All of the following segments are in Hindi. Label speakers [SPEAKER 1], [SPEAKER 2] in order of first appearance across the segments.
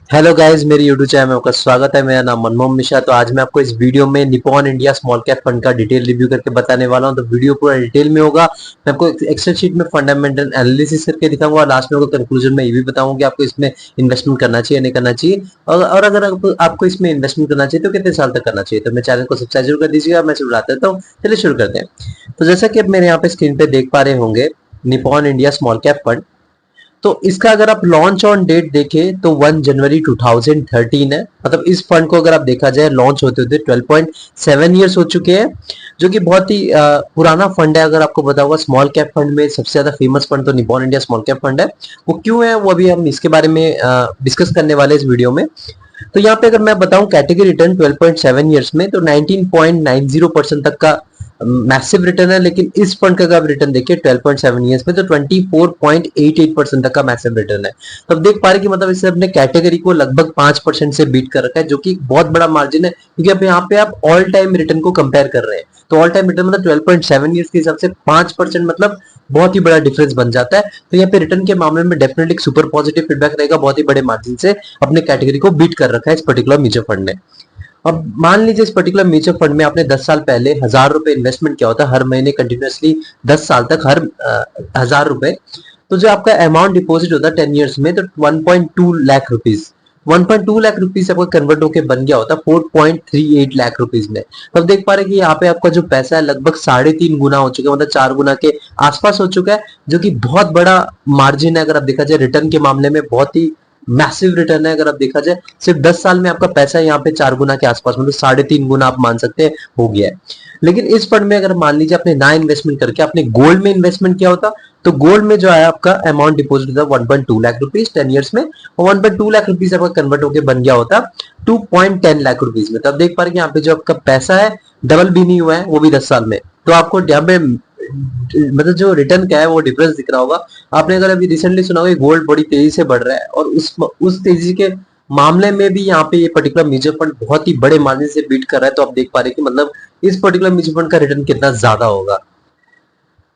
[SPEAKER 1] हेलो गाइस, मेरे यूट्यूब चैनल में आपका स्वागत है। मेरा नाम मनमोहन मिश्रा। तो आज मैं आपको इस वीडियो में Nippon India small cap fund का डिटेल रिव्यू करके बताने वाला हूं। तो वीडियो पूरा डिटेल में होगा। मैं आपको एक्सेल शीट में फंडामेंटल एनालिसिस करके दिखाऊंगा और लास्ट में आपको कंक्लूजन में ये भी बताऊंगा कि आपको इसमें इन्वेस्टमेंट करना चाहिए नहीं करना चाहिए, और अगर आपको इसमें इन्वेस्टमेंट करना चाहिए तो कितने साल तक करना चाहिए। तो मेरे चैनल को सब्सक्राइब जरूर कर दीजिएगा। मैं शुरू करता हूँ, चलिए शुरू करते हैं। तो जैसा कि आप मेरे यहाँ पे स्क्रीन पे देख पा रहे होंगे, Nippon India small cap fund. तो इसका अगर आप लॉन्च ऑन डेट देखें तो 1 जनवरी 2013 है। मतलब इस फंड को अगर आप देखा जाए, लॉन्च होते होते 12.7 ईयर्स हो चुके हैं, जो कि बहुत ही पुराना फंड है। अगर आपको पता होगा, स्मॉल कैप फंड में सबसे ज्यादा फेमस फंड तो Nippon India small cap fund है। वो क्यों है, वो अभी हम इसके बारे में डिस्कस करने वाले इस वीडियो में। तो यहाँ पे अगर मैं बताऊं कैटेगरी रिटर्न 12.7 ईयर्स में तो 19.90% तक का मैसिव रिटर्न है। लेकिन इस फंड का अगर आप रिटर्न देखिए 12.7 ईयर्स में तो 24.88% तक का मैसिव रिटर्न है। तो अब देख पा रहे कि मतलब इससे अपने कैटेगरी को लगभग 5% से बीट कर रखा है, जो कि बहुत बड़ा मार्जिन है, क्योंकि अब यहाँ पे आप ऑल टाइम रिटर्न को कंपेयर कर रहे हैं। तो ऑल टाइम रिटर्न मतलब 12.7 ईयर्स के हिसाब से 5% मतलब बहुत ही बड़ा डिफरेंस बन जाता है। तो यहाँ पे रिटर्न के मामले में डेफिनेटली एक सुपर पॉजिटिव फीडबैक रहेगा। बहुत ही बड़े मार्जिन से अपने कैटेगरी को बीट कर रखा है इस पर्टिकुलर म्यूचुअल फंड ने। अब मान लीजिए इस पर्टिकुलर म्यूचुअल फंड में आपने 10 साल पहले 1000 रुपए इन्वेस्टमेंट किया होता है, हर महीने कंटिन्यूअसली 10 साल तक हर 1000 रुपए। तो जो आपका अमाउंट डिपॉजिट होता है 10 ईयर्स में, तो 1.2 लाख रुपीज, 1.2 लाख रुपीज आपका कन्वर्ट होकर बन गया होता 4.38 लाख रुपीज में। तो अब देख पा रहे हैं कि यहाँ पे आपका जो पैसा है लगभग 3.5 गुना हो चुका है, मतलब 4 गुना के आसपास हो चुका है, जो कि बहुत बड़ा मार्जिन है। अगर आप देखा जाए रिटर्न के मामले में बहुत ही मैसिव रिटर्न है। अगर आप देखा जाए सिर्फ 10 साल में आपका पैसा यहाँ पे 4 गुना के आसपास, मतलब 3.5 गुना आप मान सकते हैं हो गया है। लेकिन इस फंड में अगर मान लीजिए आपने ना इन्वेस्टमेंट करके आपने गोल्ड में इन्वेस्टमेंट किया होता, तो गोल्ड में जो है आपका अमाउंट डिपॉजिट होता 1.2 लाख रुपीज 10 ईयर्स में, और 1.2 लाख रुपीज आपका कन्वर्ट होकर बन गया होता 2.10 लाख रुपीज में। तो आप देख पा रहे हैं यहाँ पे जो आपका पैसा है डबल भी नहीं हुआ है, वो भी 10 साल में। तो आपको यहाँ पे मतलब जो रिटर्न का है वो डिफरेंस दिख रहा होगा। आपने अगर अभी रिसेंटली सुना होगा गोल्ड बड़ी तेजी से बढ़ रहा है, और उस तेजी के मामले में भी यहाँ पे ये पर्टिकुलर म्यूचुअल फंड बहुत ही बड़े मार्जिन से बीट कर रहा है। तो आप देख पा रहे हैं कि मतलब इस पर्टिकुलर म्यूचुअल फंड का रिटर्न कितना ज्यादा होगा।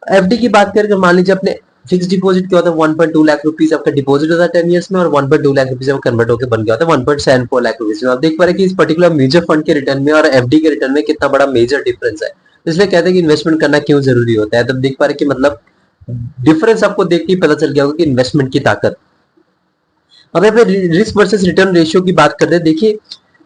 [SPEAKER 1] एफडी की बात करें, मान लीजिए अपने फिक्स डिपॉजिट क्या होता है 1.2 लाख रुपीज आपका डिपॉजिट होता है 10 ईयर्स में, और 1.2 लाख रुपीज कन्वर्ट होकर बन गया होता है 1.74 लाख रुपीज में। आप देख पा रहे हैं कि इस पर्टिकुलर म्यूचुअल फंड के रिटर्न में और एफडी के रिटर्न में कितना बड़ा मेजर डिफरेंस है। इसलिए कहते हैं कि इन्वेस्टमेंट करना क्यों जरूरी होता है। तब देख पा रहे कि मतलब डिफरेंस आपको देख के पता चल गया होगा कि इन्वेस्टमेंट की ताकत। अब यहाँ पे रिस्क वर्सेस रिटर्न रेशियो की बात करते हैं। देखिए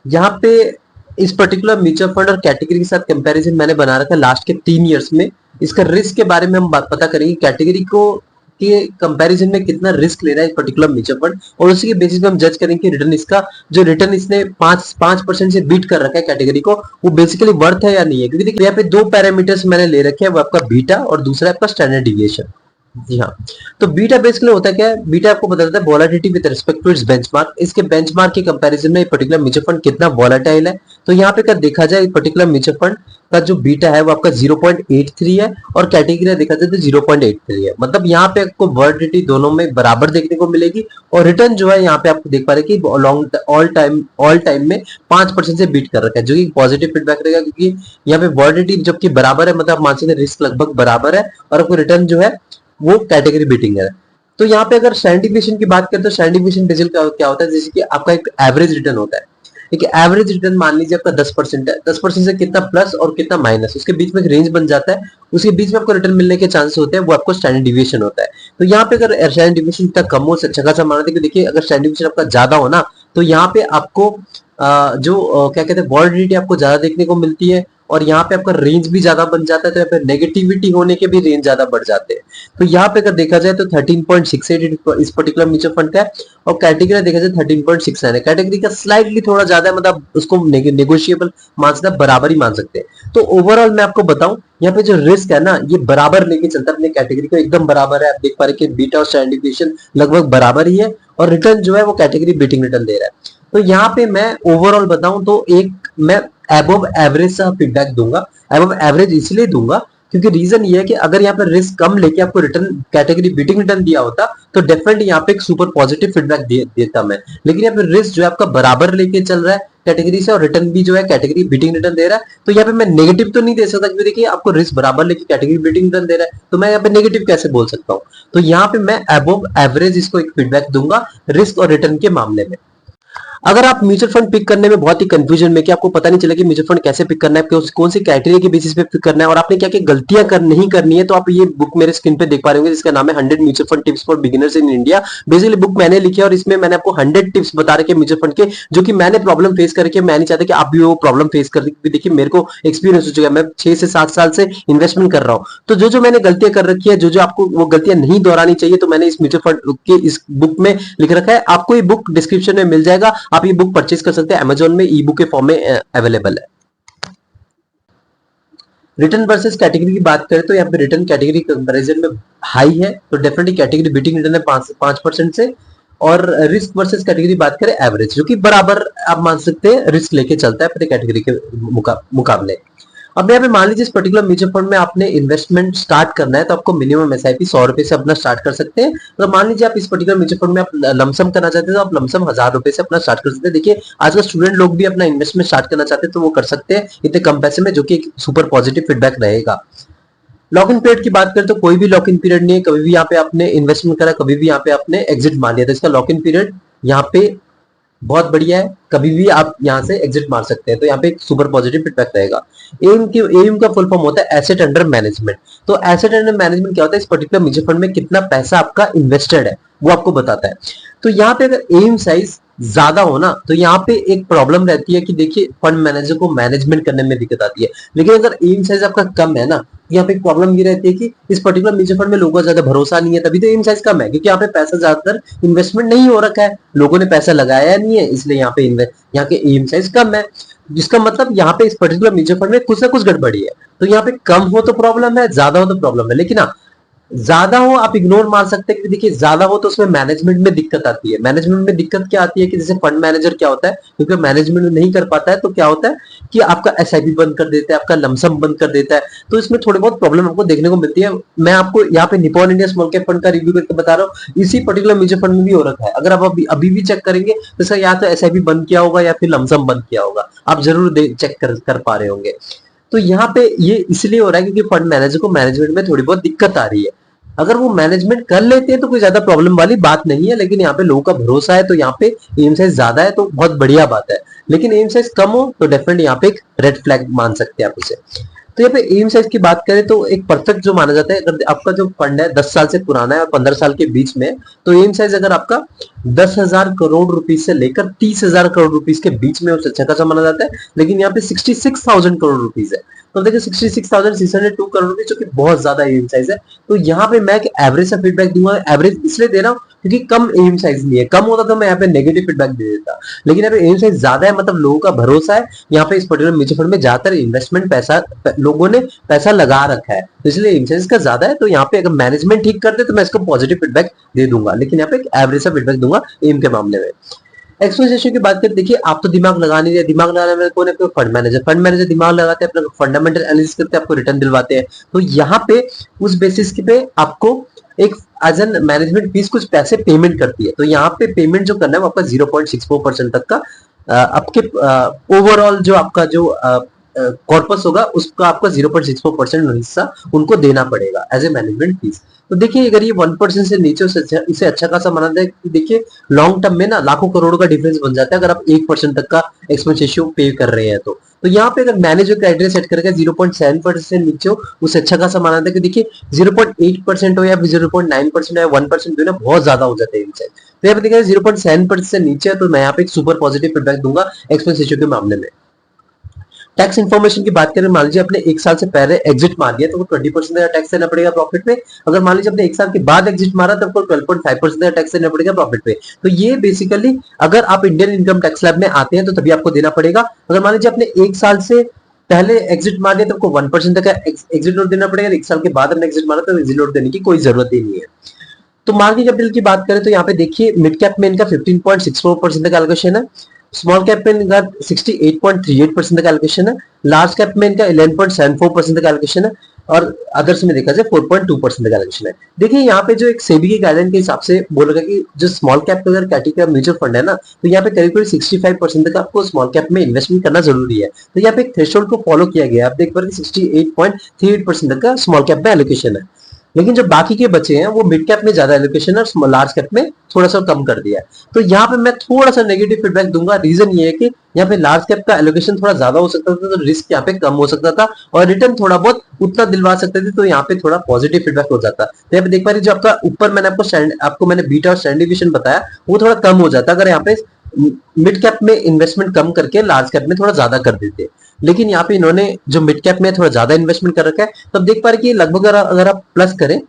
[SPEAKER 1] यहाँ पे इस पर्टिकुलर म्यूचुअल फंड और कैटेगरी के साथ कंपैरिजन मैंने बना रखा है लास्ट के 3 ईयर्स में। इसका रिस्क के बारे में हम बात पता करेंगे, कैटेगरी को के कंपैरिजन में कितना रिस्क ले रहा है इस पर्टिकुलर म्यूचुअल फंड, और उसी के बेसिस पे हम जज करेंगे कि रिटर्न इसका जो रिटर्न इसने 5% से बीट कर रखा है कैटेगरी को, वो बेसिकली वर्थ है या नहीं है। क्योंकि देखिए यहाँ पे दो पैरामीटर्स मैंने ले रखे हैं, वो आपका बीटा और दूसरा आपका स्टैंडर्ड डिविएशन। जी हाँ। तो बीटा बेसिकली होता है क्या है, बीटा आपको बताता है volatility with respect to its benchmark. इसके बेंचमार्क के कंपैरिजन में पर्टिकुलर म्यूचुअल फंड कितना वोलेटाइल है। तो यहाँ पे अगर देखा जाए पर्टिकुलर म्यूचुअल फंड का जो बीटा है वो आपका 0.83 है, और कैटेगरी देखा जाए तो 0.83 है। मतलब यहाँ पे आपको वोलेटिलिटी दोनों में बराबर देखने को मिलेगी, और रिटर्न जो है यहाँ पे आपको देख पा रहे कि लॉन्ग ऑल टाइम में 5% से बीट कर रखा है, जो कि पॉजिटिव फीडबैक रहेगा। क्योंकि यहाँ पे वोलेटिलिटी जबकि बराबर है, मतलब मान सकते रिस्क लगभग बराबर है, और आपको रिटर्न जो है वो कैटेगरी बीटिंग है। तो यहाँ पे अगर स्टैंडर्ड डिविएशन की बात करें तो स्टैंडर्ड डिविएशन बेसिकली क्या होता है, जैसे कि आपका एक एवरेज रिटर्न होता है। एक एवरेज रिटर्न मान लीजिए आपका 10% है, 10% से कितना प्लस और कितना माइनस, उसके बीच में एक रेंज बन जाता है, उसके बीच में आपको रिटर्न मिलने के चांस होते हैं, वो आपको स्टैंडर्ड डिविएशन होता है। तो यहाँ पे अगर स्टैंडर्ड डिविएशन इतना कम हो, अच्छा खासा माना था कि देखिए अगर स्टैंडर्ड डिविएशन आपका ज्यादा हो ना, तो यहाँ पे आपको क्या कहते हैं वॉलिटिलिटी आपको ज्यादा देखने को मिलती है, और यहाँ पे आपका रेंज भी ज्यादा बन जाता है। तो यहाँ पे नेगेटिविटी होने के भी रेंज ज्यादा बढ़ जाते हैं। तो यहाँ पे अगर देखा जाए तो 13.68 इस पर्टिकुलर म्यूचुअल फंड का है, और कैटेगरी देखा जाए 13.69 है। कैटेगरी का स्लाइटली थोड़ा ज्यादा है, मतलब उसको नेगोशिएबल मान सकते हैं, बराबर ही मान सकते हैं। तो ओवरऑल मैं आपको बताऊं, यहाँ पे जो रिस्क है ना ये बराबर लेके चलता है, अपने कैटेगरी को एकदम बराबर है। आप देख पा रहे कि बीटा और स्टैंडर्ड डिविएशन लगभग बराबर ही है, और रिटर्न जो है वो कैटेगरी बीटिंग रिटर्न दे रहा है। तो यहाँ पे मैं ओवरऑल बताऊं तो एक मैं एबव एवरेज सा फीडबैक दूंगा। एबव एवरेज इसलिए दूंगा क्योंकि रीजन ये है कि अगर यहाँ पर रिस्क कम लेके आपको रिटर्न कैटेगरी बीटिंग रिटर्न दिया होता तो डेफिनेटली यहाँ पे एक सुपर पॉजिटिव फीडबैक देता मैं। लेकिन यहाँ पे रिस्क जो है आपका बराबर लेके चल रहा है कैटेगरी से, और रिटर्न भी जो है कैटेगरी बीटिंग रिटर्न दे रहा है। तो यहाँ पे मैं नेगेटिव तो नहीं दे सकता, क्योंकि देखिए आपको रिस्क बराबर लेके कैटेगरी बीटिंग रिटर्न दे रहा है, तो मैं यहाँ पे नेगेटिव कैसे बोल सकता हूँ। तो यहाँ पे मैं अबव एवरेज इसको एक फीडबैक दूंगा रिस्क और रिटर्न के मामले में। अगर आप म्यूचुअल फंड पिक करने में बहुत ही कंफ्यूजन में कि आपको पता नहीं चला कि म्यूचुअल फंड कैसे पिक करना है, कौन सी क्राइटेरिया के बेसिस पे पिक करना है और आपने क्या क्या गलतियां नहीं करनी है, तो आप ये बुक मेरे स्क्रीन पे देख पा रहे होंगे जिसका नाम है 100 mutual fund tips for beginners in India. Basically book मैंने लिखी है और इसमें मैंने आपको 100 टिप्स बता रखे म्यूचुअल फंड के, जो कि मैंने प्रॉब्लम फेस करके, मैं नहीं चाहता कि आप भी वो प्रॉब्लम फेस कर, देखिए मेरे को एक्सपीरियंस हो चुका है, मैं 6 से 7 साल से इन्वेस्टमेंट कर रहा हूं, तो जो जो मैंने गलतियां कर रखी है, जो जो आपको वो गलतियां नहीं दोहरानी चाहिए, तो मैंने इस म्यूचुअल फंड के इस बुक में लिख रखा है। आपको ये बुक डिस्क्रिप्शन में मिल जाएगा, आप ये बुक परचेज कर सकते हैं, अमेजोन में ई बुक के फॉर्म में अवेलेबल है। रिटर्न वर्सेस कैटेगरी की बात करें तो यहाँ पे रिटर्न कैटेगरी कंपैरिजन में हाई है, तो डेफिनेटली कैटेगरी बीटिंग रिटर्न है 5% से, और रिस्क वर्सेस कैटेगरी बात करें एवरेज, जो कि बराबर आप मान सकते हैं रिस्क लेके चलता है अपने कैटेगरी के मुकाबले। अब यहाँ पे मान लीजिए इस पर्टिकुलर म्यूचुअल फंड में आपने इन्वेस्टमेंट स्टार्ट करना है, तो आपको मिनिमम एसआईपी 100 रुपए से अपना स्टार्ट कर सकते हैं। तो मान लीजिए आप इस पर्टिकुलर म्यूचुअल फंड में आप लमसम करना चाहते हैं, तो आप लमसम 1000 रुपए से अपना स्टार्ट कर सकते हैं। देखिए आजकल स्टूडेंट लोग भी अपना इन्वेस्टमेंट स्टार्ट करना चाहते हैं, तो वो कर सकते हैं इतने कम पैसे में, जो कि एक सुपर पॉजिटिव फीडबैक रहेगा। लॉक इन पीरियड की बात करें तो कोई भी लॉक इन पीरियड नहीं है, कभी भी यहाँ पे आपने इन्वेस्टमेंट करा, कभी भी यहाँ पे आपने एग्जिट मार लिया, तो इसका लॉक इन पीरियड यहाँ पे बहुत बढ़िया है, कभी भी आप यहाँ से एग्जिट मार सकते हैं, तो यहाँ पे एक सुपर पॉजिटिव फीडबैक रहेगा। एम का फुल फॉर्म होता है एसेट अंडर मैनेजमेंट। तो एसेट अंडर मैनेजमेंट क्या होता है, इस पर्टिकुलर म्यूचुअल फंड में कितना पैसा आपका इन्वेस्टेड है वो आपको बताता है। तो यहाँ पे अगर एम साइज ज्यादा हो ना, तो यहाँ पे एक प्रॉब्लम रहती है कि देखिए फंड मैनेजर को मैनेजमेंट करने में दिक्कत आती है। लेकिन अगर एम साइज आपका कम है ना, यहाँ पे एक प्रॉब्लम ये रहती है कि इस पर्टिकुलर म्यूचुअल फंड में लोगों का ज्यादा भरोसा नहीं है, तभी तो एम साइज कम है, क्योंकि यहाँ पे पैसा ज्यादातर इन्वेस्टमेंट नहीं हो रखा है, लोगों ने पैसा लगाया नहीं है, इसलिए यहाँ पे यहाँ के एम साइज कम है। जिसका मतलब यहाँ पे इस पर्टिकुलर म्यूचुअल फंड में कुछ ना कुछ गड़बड़ी है। तो यहाँ पे कम हो तो प्रॉब्लम है, ज्यादा हो तो प्रॉब्लम है। लेकिन हाँ, ज्यादा हो आप इग्नोर मार सकते हैं कि देखिए ज्यादा हो तो उसमें मैनेजमेंट में दिक्कत आती है। मैनेजमेंट में दिक्कत क्या आती है कि जैसे फंड मैनेजर क्या होता है, क्योंकि मैनेजमेंट नहीं कर पाता है, तो क्या होता है कि आपका एसआईपी बंद कर देता है, आपका लमसम बंद कर देता है, तो इसमें थोड़ी बहुत प्रॉब्लम आपको देखने को मिलती है। मैं आपको यहाँ पे Nippon India small cap fund का रिव्यू करके बता रहा हूँ, इसी पर्टिकुलर म्यूचुअल फंड में भी हो रखा है। अगर आप अभी भी चेक करेंगे तो इसका या तो एसआईपी बंद किया होगा या फिर लमसम बंद किया होगा, आप जरूर चेक कर पा रहे होंगे। तो यहाँ पे ये इसलिए हो रहा है क्योंकि फंड मैनेजर को मैनेजमेंट में थोड़ी बहुत दिक्कत आ रही है। अगर वो मैनेजमेंट कर लेते हैं तो कोई ज्यादा प्रॉब्लम वाली बात नहीं है, लेकिन यहाँ पे लोगों का भरोसा है, तो यहाँ पे एम साइज ज्यादा है तो बहुत बढ़िया बात है। लेकिन एम साइज कम हो तो डेफिनेटली यहाँ पे एक रेड फ्लैग मान सकते हैं आप उसे। तो यहाँ पे एम साइज की बात करें तो एक परफेक्ट जो माना जाता है, अगर आपका जो फंड है 10 साल से पुराना है और 15 साल के बीच में, तो एम साइज अगर आपका 10,000 करोड़ रुपीज से लेकर 30,000 करोड़ रुपीज के बीच में उससे अच्छा खासा माना जाता है। लेकिन यहाँ पे 66,000 करोड़ रुपीज है, तो देखिए 66,602 करोड़ रुपीज, जो कि बहुत ज्यादा एम साइज है। तो यहाँ पे मैं एक एवरेज सा फीडबैक दूंगा। एवरेज इसलिए दे रहा हूँ क्योंकि कम एम साइज नहीं है, कम होता तो मैं यहाँ पे नेगेटिव फीडबैक दे देता, लेकिन यहाँ पे एम साइज ज्यादा है, मतलब लोगों का भरोसा है। यहाँ पे इस पर्टिकुलर म्यूचुअल फंड में ज्यादातर इन्वेस्टमेंट पैसा लोगों ने पैसा लगा रखा है, तो इसलिए एम साइज का ज्यादा है। तो यहाँ पे अगर मैनेजमेंट ठीक कर दे तो मैं इसको पॉजिटिव फीडबैक दे दूंगा, लेकिन यहाँ पे एक एवरेज सा फीडबैक दूंगा एम के मामले में। एक्सपेंस रेशियो की बात करें, देखिए आप तो दिमाग लगा नहीं रहे, दिमाग लगाने वाले कौन है, फंड मैनेजर दिमाग लगाते हैं, अपना फंडामेंटल एनालिसिस करते हैं, आपको रिटर्न दिलवाते हैं। तो यहाँ पे उस बेसिस पे आपको एक एज एन मैनेजमेंट फीस कुछ पैसे पेमेंट करती है। तो यहाँ पे पेमेंट जो करना है वो आपका 0.64% तक का आपके ओवरऑल जो आपका जो कॉर्पस होगा उसका आपका 0.64% हिस्सा उनको देना पड़ेगा एज ए मैनेजमेंट फीस। तो देखिए अगर ये 1% से नीचे उसे अच्छा खासा माना जाए, देखिए लॉन्ग टर्म में ना लाखों करोड़ों का डिफरेंस बन जाता है अगर आप 1% तक का एक्सपेंस रेशियो पे कर रहे हैं। तो यहाँ पे अगर मैनेजर क्राइटेरिया सेट करेगा 0.7% से नीचे हो उसे अच्छा खासा माना जाता है कि देखिए 0.8% हो या फिर 0.9% या 1% जो है बहुत ज्यादा हो जाते हैं इनसे। तो यहाँ पे देखिए 0.7% से नीचे है, तो मैं यहाँ पे एक सुपर पॉजिटिव फीडबैक दूंगा एक्सपेंस रेशियो के मामले में। टैक्स इन्फॉर्मेशन की बात करें, मान लीजिए आपने 1 साल से पहले एग्जिट मार दिया तो वो 20% का टैक्स देना पड़ेगा प्रॉफिट पे। अगर मान लीजिए आपने 1 साल के बाद एग्जिट मारा तो आपको 12.5% का टैक्स देना पड़ेगा प्रॉफिट पे। तो ये बेसिकली अगर आप इंडियन इनकम टैक्स लैब में आते हैं तो तभी आपको देना पड़ेगा। अगर मान लीजिए आपने 1 साल से पहले एग्जिट मार दिया तो आपको 1% का एग्जिट नोट देना पड़ेगा। 1 साल के बाद आपने एग्जिट मारा तो एग्जिट नोट देने की कोई जरूरत ही नहीं है। तो मार्केट कैपिटल की बात करें तो यहाँ पे देखिए मिड कैप में इनका 15.64% का एलोकेशन है, स्मॉल कैप में इनका 68.38% का एलोकेशन है, लार्ज कैप में इनका 11.74% का एलोकेशन है, और अदर्स में देखा जाए 4.2% का एलोकेशन है। देखिए यहाँ पे जो एक सेबी के गाइडलाइन के हिसाब से बोल रहा है कि जो स्मॉल कैप का अगर कैटेगरी म्यूचुअल फंड है ना, तो यहाँ पे करीब 65% तक आपको स्मॉल कैप में इन्वेस्टमेंट करना जरूरी है। तो यहाँ पे एक थ्रेशोल्ड को फॉलो किया गया, आप देख पा रहे 68.38% तक का स्मॉल कैप में एलोकेशन है। लेकिन जो बाकी के बचे हैं वो मिड कैप में ज्यादा एलोकेशन और लार्ज कैप में थोड़ा सा कम कर दिया है। तो यहाँ पे मैं थोड़ा सा नेगेटिव फीडबैक दूंगा। रीजन ये है कि यहाँ पे लार्ज कैप का एलोकेशन थोड़ा ज्यादा हो सकता था, तो रिस्क यहाँ पे कम हो सकता था और रिटर्न थोड़ा बहुत उतना दिलवा सकते थे, तो यहाँ पे थोड़ा पॉजिटिव फीडबैक हो जाता। तो यहाँ पे देख पा रहे जो आपका ऊपर मैंने आपको मैंने बीटा और स्टैंडर्ड डिवीजन बताया, वो थोड़ा कम हो जाता अगर यहाँ पे मिड कैप में इन्वेस्टमेंट कम करके लार्ज कैप में थोड़ा ज्यादा कर देते। लेकिन यहाँ पे इन्होंने जो मिड कैप में थोड़ा ज्यादा इन्वेस्टमेंट कर रखा है, तो अब देख पा रहे कि लगभग अगर आप प्लस करें,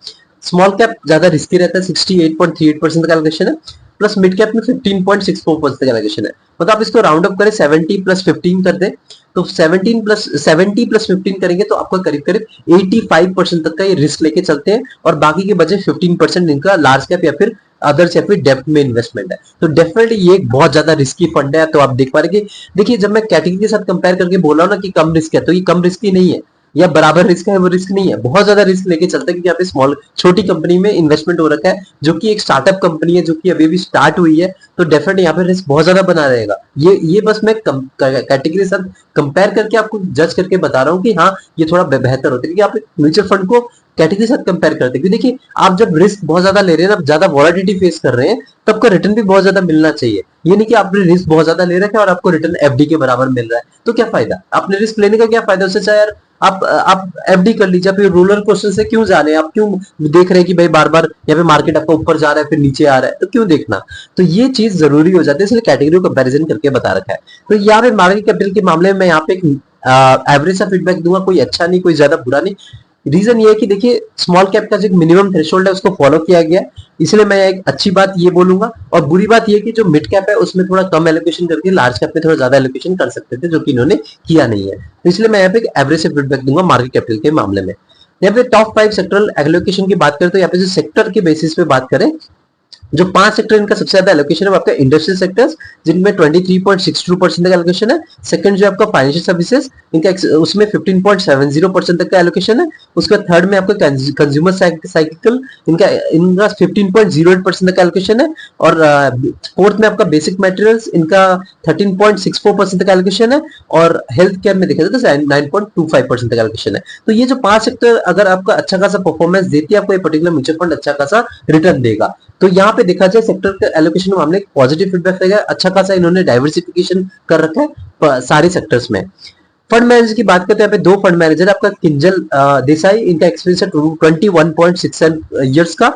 [SPEAKER 1] स्मॉल कैप ज्यादा रिस्की रहता है, 68.38% का एलोकेशन है, प्लस मिड कैप में 15.64% का एलोकेशन है। मतलब आप इसको राउंड अप करें 70 प्लस 15 कर दे, तो 70 प्लस 15 करेंगे तो आपको करीब करीब 85% तक का ये रिस्क लेके चलते हैं, और बाकी के बचे 15% इनका लार्ज कैप या फिर अदर्स या फिर डेप्थ में इन्वेस्टमेंट है। तो डेफिनेटली ये एक बहुत ज्यादा रिस्की फंड है। तो आप देख पा रहे कि देखिए, जब मैं कैटेगरी के साथ कंपेयर करके बोल रहा हूं ना कि कम रिस्क है, तो ये कम रिस्की नहीं है या बराबर रिस्क है, वो रिस्क नहीं है, बहुत ज्यादा रिस्क लेके चलते हैं, क्योंकि यहाँ पे छोटी कंपनी में इन्वेस्टमेंट हो रखा है, जो कि एक स्टार्टअप कंपनी है, जो कि अभी भी स्टार्ट हुई है। तो डेफिनेटली यहाँ पे रिस्क बहुत ज्यादा बना रहेगा। ये बस मैं कैटेगरी के साथ कंपेयर करके आपको जज करके बता रहा हूँ कि हाँ ये थोड़ा बेहतर होता है, क्योंकि आप म्यूचुअल फंड को कैटेगरी के साथ कंपेयर करते हैं। क्योंकि देखिए, आप जब रिस्क बहुत ज्यादा ले रहे हैं ना, ज्यादा वॉलेटिलिटी फेस कर रहे हैं, तब का रिटर्न भी बहुत ज्यादा मिलना चाहिए। ये नहीं कि आपने रिस्क बहुत ज्यादा ले रखा है और आपको रिटर्न एफडी के बराबर मिल रहा है, तो क्या फायदा? आपने रिस्क लेने का क्या फायदा? उससे चाहे यार आप एफडी कर लीजिए। फिर रोलर क्वेश्चन से क्यों जा रहे हैं? आप क्यों देख रहे हैं कि भाई बार बार यहाँ पे मार्केट आपका ऊपर जा रहा है फिर नीचे आ रहा है, तो क्यों देखना? तो ये चीज जरूरी हो जाती है, इसलिए कैटेगरी को कंपैरिजन करके बता रखा है। तो यहाँ पे मार्केट कैपिटल के मामले में मैं यहाँ पे एक एवरेज सा फीडबैक दूंगा, कोई अच्छा नहीं कोई ज्यादा बुरा नहीं। रीजन ये है कि देखिए, स्मॉल कैप का जो मिनिमम थ्रेशोल्ड है उसको फॉलो किया गया है, इसलिए मैं एक अच्छी बात ये बोलूंगा। और बुरी बात ये कि जो मिड कैप है उसमें थोड़ा कम एलोकेशन करके लार्ज कैप में थोड़ा ज्यादा एलोकेशन कर सकते थे, जो कि इन्होंने किया नहीं है। तो इसलिए मैं यहाँ पे एक एवरेज से फीडबैक दूंगा मार्केट कैपिटल के मामले में। यहाँ पे टॉप 5 सेक्टरल एलोकेशन की बात करें, तो यहाँ पे जो सेक्टर के बेसिस पे बात करें, जो 5 सेक्टर इनका सबसे ज्यादा एलोकेशन है वो आपका इंडस्ट्रियल सेक्टर्स, जिनमें 23.62% का एलोकेशन है। सेकंड जो आपका फाइनेंशियल सर्विसेज, इनका उसमें 15.70% तक का एलोकेशन है। उसके बाद थर्ड में आपका कंज्यूमर साइकिल, इनका इनका 15.08% तक का एलोकेशन है। और फोर्थ में आपका बेसिक मटेरियल्स, इनका 13.64% तक का एलोकेशन है। और हेल्थ केयर में देखा जाए तो 9.25% तक का एलोकेशन है। तो ये जो 5 सेक्टर अगर आपका अच्छा खासा परफॉर्मेंस देती है, आपको एक पर्टिकुलर म्यूचुअल फंड अच्छा खासा रिटर्न देगा। तो यहाँ पे देखा जाए सेक्टर के एलोकेशन के मामले पॉजिटिव फीडबैक रहेगा, अच्छा खासा इन्होंने डाइवर्सिफिकेशन कर रखा है सारे सेक्टर्स में। फंड मैनेजर की बात करते हैं, यहाँ पे 2 फंड मैनेजर, आपका किंजल देसाई, इनका एक्सपीरियंस है 21.67 ईयर्स का,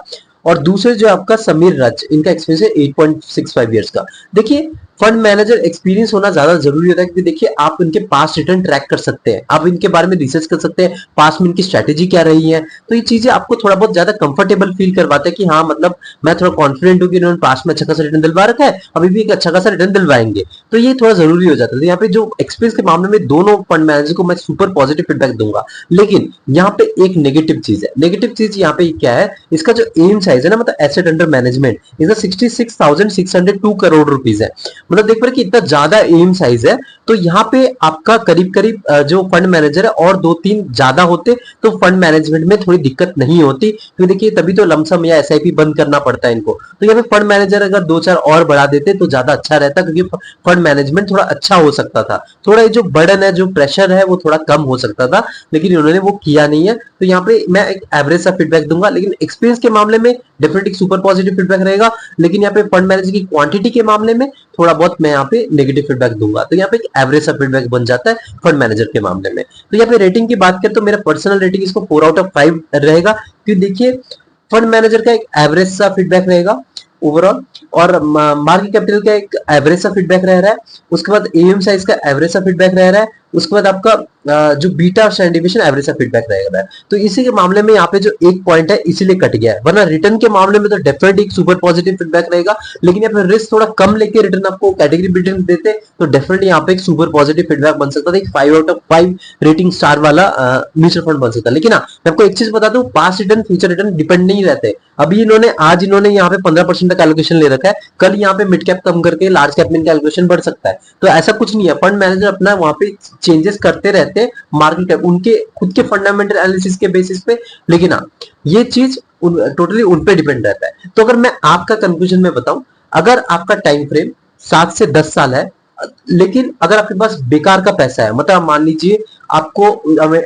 [SPEAKER 1] और दूसरे जो आपका समीर राज, इनका एक्सपीरियंस है 8.65 ईयर्स का। देखिए, फंड मैनेजर एक्सपीरियंस होना ज्यादा जरूरी होता है, क्योंकि देखिए आप इनके पास्ट रिटर्न ट्रैक कर सकते हैं, आप इनके बारे में रिसर्च कर सकते हैं, पास्ट में इनकी स्ट्रेटेजी क्या रही है। तो ये चीजें आपको थोड़ा बहुत ज्यादा कंफर्टेबल फील करवाते हैं कि हाँ मतलब मैं थोड़ा कॉन्फिडेंट हूँ कि इन्होंने पास्ट में अच्छा खासा रिटर्न दिलवा रखा है, अभी भी एक अच्छा खासा रिटर्न दिलवाएंगे। तो ये थोड़ा जरूरी हो जाता है। तो यहाँ पे जो एक्सपीरियंस के मामले में दोनों फंड मैनेजर को मैं सुपर पॉजिटिव फीडबैक दूंगा। लेकिन यहाँ पे एक नेगेटिव चीज है। नेगेटिव चीज यहाँ पे क्या है, इसका जो एम साइज है ना, मतलब एसेट अंडर मैनेजमेंट, इसका 66,602 करोड़ रुपीज है। मतलब देख पा कि इतना ज्यादा एम साइज है। तो यहाँ पे आपका करीब करीब जो फंड मैनेजर है और 2-3 ज्यादा होते तो फंड मैनेजमेंट में थोड़ी दिक्कत नहीं होती, क्योंकि देखिए तभी तो लमसम या एसआईपी बंद करना पड़ता है इनको। तो यहाँ पे फंड मैनेजर अगर 2-4 और बढ़ा देते तो ज्यादा अच्छा रहता, क्योंकि फंड मैनेजमेंट थोड़ा अच्छा हो सकता था, थोड़ा ये जो बर्डन है, जो प्रेशर है, वो थोड़ा कम हो सकता था, लेकिन इन्होंने वो किया नहीं है। तो यहाँ पे मैं एक एवरेज सा फीडबैक दूंगा। लेकिन एक्सपीरियंस के मामले में डेफिनेटली सुपर पॉजिटिव फीडबैक रहेगा। लेकिन यहाँ पे फंड मैनेजर की क्वांटिटी के मामले में थोड़ा बहुत मैं यहाँ पे नेगेटिव फीडबैक दूंगा। तो यहाँ पे एक एवरेज सा फीडबैक बन जाता है फंड मैनेजर के मामले में। तो यहाँ पे रेटिंग की बात करें तो मेरा पर्सनल रेटिंग इसको 4 आउट ऑफ 5 रहेगा, क्योंकि देखिए फंड मैनेजर का एक एवरेज सा फीडबैक रहेगा ओवरऑल, और मार्केट कैपिटल का एक एवरेज सा फीडबैक रह रहा है। उसके बाद एएम साइज का एवरेज सा फीडबैक रह रहा है। उसके बाद आपका जो बीटा और स्टैंडर्ड डिविएशन एवरेज सा फीडबैक रहेगा। तो इसी के मामले में यहाँ पे जो एक पॉइंट है इसीलिए कट गया है, वरना रिटर्न के मामले में तो डेफिनेटली एक सुपर पॉजिटिव फीडबैक रहेगा। लेकिन यहाँ पे रिस्क थोड़ा कम लेके रिटर्न आपको कैटेगरी रिटर्न देते तो डेफिनेटली यहाँ पे एक सुपर पॉजिटिव फीडबैक बन सकता था, एक 5 आउट ऑफ 5 रेटिंग स्टार वाला म्यूचुअल फंड बन सकता। लेकिन हाँ, मैं आपको एक चीज बता दूं, past return future return depend नहीं रहते। अभी आज इन्होंने यहाँ पे 15% तक एलोकेशन ले रखा है, कल यहाँ पे मिड कैप कम करके लार्ज कैप में इनका एलोकेशन बढ़ सकता है। तो ऐसा कुछ नहीं है, फंड मैनेजर अपना वहां पे चेंजेस करते रहते हैं मार्केट कैप उनके खुद के फंडामेंटल एनालिसिस के बेसिस पे। लेकिन हाँ, ये चीज टोटली उन पे डिपेंड रहता है। तो अगर मैं आपका कंक्लूजन में बताऊं, अगर आपका टाइम फ्रेम 7 से 10 साल है, लेकिन अगर आपके पास बेकार का पैसा है, मतलब मान लीजिए आपको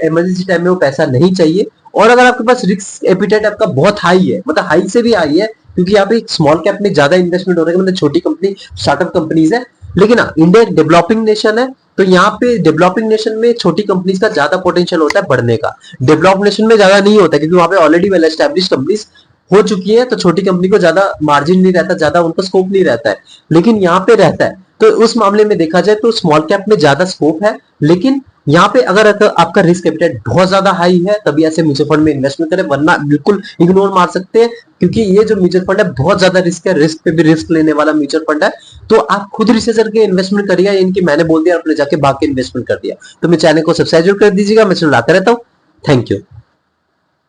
[SPEAKER 1] इमरजेंसी टाइम में वो पैसा नहीं चाहिए और अगर आपके पास रिस्क एपिटाइट आपका बहुत हाई है, मतलब हाई से भी हाई है, क्योंकि यहाँ पे स्मॉल कैप में ज्यादा इन्वेस्टमेंट हो रहा है, मतलब छोटी कंपनी स्टार्टअप कंपनीज है, लेकिन इंडिया एक डेवलपिंग नेशन है, तो यहाँ पे डेवलपिंग नेशन में छोटी कंपनीज का ज्यादा पोटेंशियल होता है बढ़ने का, डेवलप नेशन में ज्यादा नहीं होता, क्योंकि वहां पे ऑलरेडी वेल एस्टेब्लिश कंपनीज हो चुकी है, तो छोटी कंपनी को ज्यादा मार्जिन नहीं रहता, ज्यादा उनका स्कोप नहीं रहता है, लेकिन यहाँ पे रहता है। तो उस मामले में देखा जाए तो स्मॉल कैप में ज्यादा स्कोप है, लेकिन यहाँ पे अगर आपका रिस्क कैपिटल बहुत ज्यादा हाई है तभी ऐसे म्यूचुअल फंड में इन्वेस्टमेंट करें, वरना बिल्कुल इग्नोर मार सकते हैं, क्योंकि ये जो म्यूचुअल फंड है बहुत ज्यादा रिस्क है, रिस्क पे भी रिस्क लेने वाला म्यूचुअल फंड है। तो आप खुद रिसर्च करके इन्वेस्टमेंट करिए, इनकी मैंने बोल दिया आपने जाके भाग के इन्वेस्टमेंट कर दिया। तो मेरे चैनल को सब्सक्राइब कर दीजिएगा, मैं लाता रहता हूँ। Thank you.